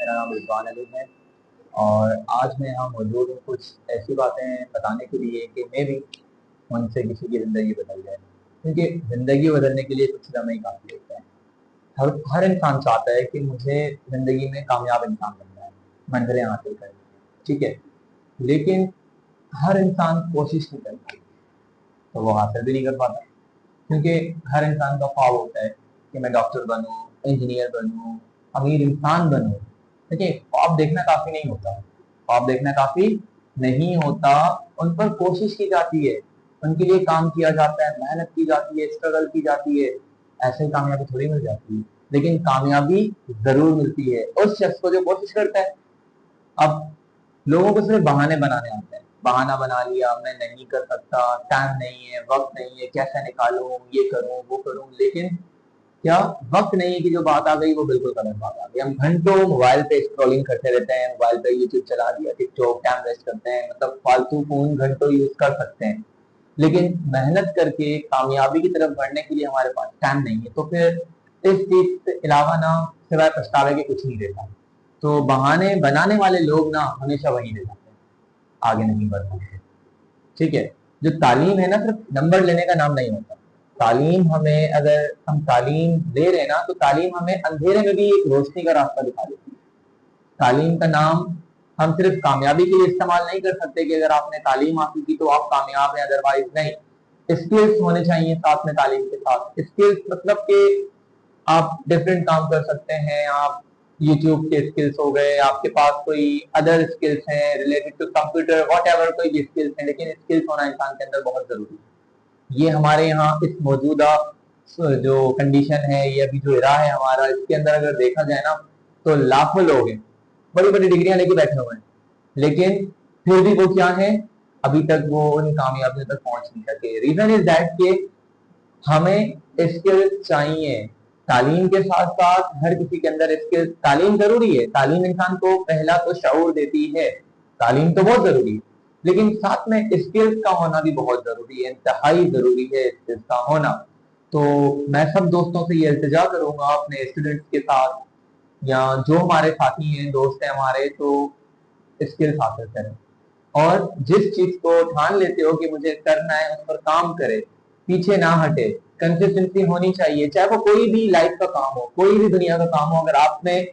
मेरा नाम रिजवान अली है और आज मैं यहाँ मौजूद हूँ कुछ ऐसी बातें बताने के लिए कि मैं भी उनसे किसी की ज़िंदगी बदल जाए, क्योंकि ज़िंदगी बदलने के लिए कुछ समय ही काफ़ी होता है। हर हर इंसान चाहता है कि मुझे ज़िंदगी में कामयाब इंसान बनना है, मंजिलें हासिल करनी है, ठीक है। लेकिन हर इंसान कोशिश नहीं करता, तो वो हासिल भी नहीं कर पाता, क्योंकि हर इंसान का ख्वाब होता है कि मैं डॉक्टर बनूं, इंजीनियर बनूं, अमीर इंसान बनूं। देखिए, ख्वाब देखना काफी नहीं होता, ख्वाब देखना काफी नहीं होता, उन पर कोशिश की जाती है, उनके लिए काम किया जाता है, मेहनत की जाती है, स्ट्रगल की जाती है। ऐसे ही कामयाबी थोड़ी मिल जाती है, लेकिन कामयाबी जरूर मिलती है उस शख्स को जो कोशिश करता है। अब लोगों को सिर्फ बहाने बनाने आते हैं, बहाना बना लिया, मैं नहीं कर सकता, टाइम नहीं है, वक्त नहीं है, कैसे निकालूं, ये करूं वो करूं। लेकिन क्या वक्त नहीं है की जो बात आ गई वो बिल्कुल गलत बात आ गई। हम घंटों मोबाइल पे स्क्रॉलिंग करते रहते हैं, मोबाइल पे यूट्यूब चला दिया, टिकटॉक, टाइम वेस्ट करते हैं, मतलब फालतू फोन घंटों यूज कर सकते हैं, लेकिन मेहनत करके कामयाबी की तरफ बढ़ने के लिए हमारे पास टाइम नहीं है। तो फिर इस चीज के अलावा ना सिवाय पछतावे के कुछ नहीं रहता। तो बहाने बनाने वाले लोग ना हमेशा वहीं रह जाते हैं, आगे नहीं बढ़ पाते, ठीक है। जो तालीम है ना, सिर्फ नंबर लेने का नाम नहीं होता। तालीम हमें, अगर हम तालीम दे रहे हैं ना, तो तालीम हमें अंधेरे में भी एक रोशनी का रास्ता दिखा देती है। तालीम का नाम हम सिर्फ कामयाबी के लिए इस्तेमाल नहीं कर सकते कि अगर आपने तालीम हासिल की तो आप कामयाब हैं, अदरवाइज नहीं। स्किल्स होने चाहिए साथ में, तालीम के साथ स्किल्स, मतलब कि आप डिफरेंट काम कर सकते हैं। आप यूट्यूब के स्किल्स हो गए, आपके पास कोई अदर स्किल्स हैं related to computer, whatever कोई भी स्किल्स हैं, लेकिन स्किल्स होना इंसान के अंदर बहुत जरूरी है। ये हमारे यहाँ इस मौजूदा जो कंडीशन है, ये अभी जो इरा है हमारा, इसके अंदर अगर देखा जाए ना, तो लाखों लोग हैं बड़ी बड़ी डिग्रियां लेके बैठे हुए हैं, लेकिन फिर भी वो क्या है, अभी तक वो उन कामयाबियों तक पहुंच नहीं सके। रीजन इज दैट कि हमें स्किल्स चाहिए। तालीम के साथ साथ हर किसी के अंदर स्किल्स, तालीम जरूरी है, तालीम इंसान को पहला तो शऊर देती है, तालीम तो बहुत जरूरी है, लेकिन साथ में स्किल्स का होना भी बहुत जरूरी है, इंतहाई जरूरी है स्किल्स का होना। तो मैं सब दोस्तों से ये इल्तिजा करूंगा अपने स्टूडेंट्स के साथ, या जो हमारे साथी हैं, दोस्त हैं हमारे, तो स्किल्स हासिल करें। और जिस चीज को ठान लेते हो कि मुझे करना है, उस पर काम करे, पीछे ना हटे। कंसिस्टेंसी होनी चाहिए, चाहे वो कोई भी लाइफ का काम हो, कोई भी दुनिया का काम हो। अगर आप में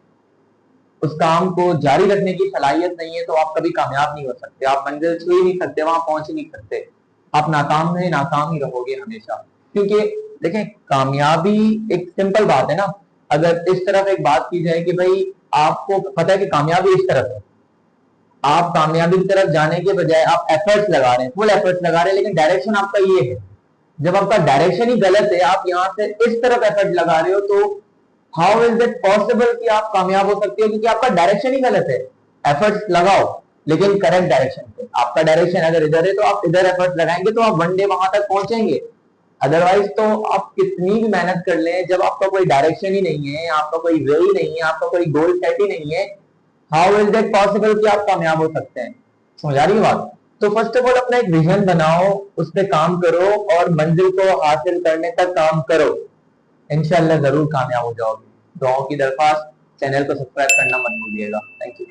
उस काम को जारी रखने की सलाहियत नहीं है तो आप कभी कामयाब नहीं हो सकते, आप मंजिल छू ही नहीं सकते, वहां पहुंच ही नहीं सकते। आप नाकाम में नाकाम ही रहोगे हमेशा। क्योंकि देखें, कामयाबी एक सिंपल बात है ना। अगर इस तरफ एक बात की जाए कि भाई आपको पता है कि कामयाबी इस तरफ है, आप कामयाबी की तरफ जाने के बजाय आप एफर्ट्स लगा रहे हैं, फुल एफर्ट्स लगा रहे हैं, लेकिन डायरेक्शन आपका ये है। जब आपका डायरेक्शन ही गलत है, आप यहाँ से इस तरफ एफर्ट लगा रहे हो, तो हाउ इज इट पॉसिबल कि आप कामयाब हो सकते हो, क्योंकि आपका डायरेक्शन ही गलत है। एफर्ट्स लगाओ, लेकिन करेक्ट डायरेक्शन पे। आपका डायरेक्शन अगर इधर है तो आप इधर एफर्ट लगाएंगे तो आप वन डे वहां तक पहुंचेंगे। अदरवाइज तो आप कितनी भी मेहनत कर लें, जब आपका कोई डायरेक्शन ही नहीं है, आपका कोई वे ही नहीं है, आपका कोई गोल सेट ही नहीं है, हाउ इज दैट पॉसिबल कि आप कामयाब हो सकते हैं। समझ आ रही है बात? तो फर्स्ट ऑफ ऑल अपना एक विजन बनाओ, उस पर काम करो और मंजिल को हासिल करने तक काम करो। इंशाल्लाह जरूर कामयाब हो जाओगे। दुआओं की दरख्वास्त, चैनल को सब्सक्राइब करना मत भूलिएगा। Thank you.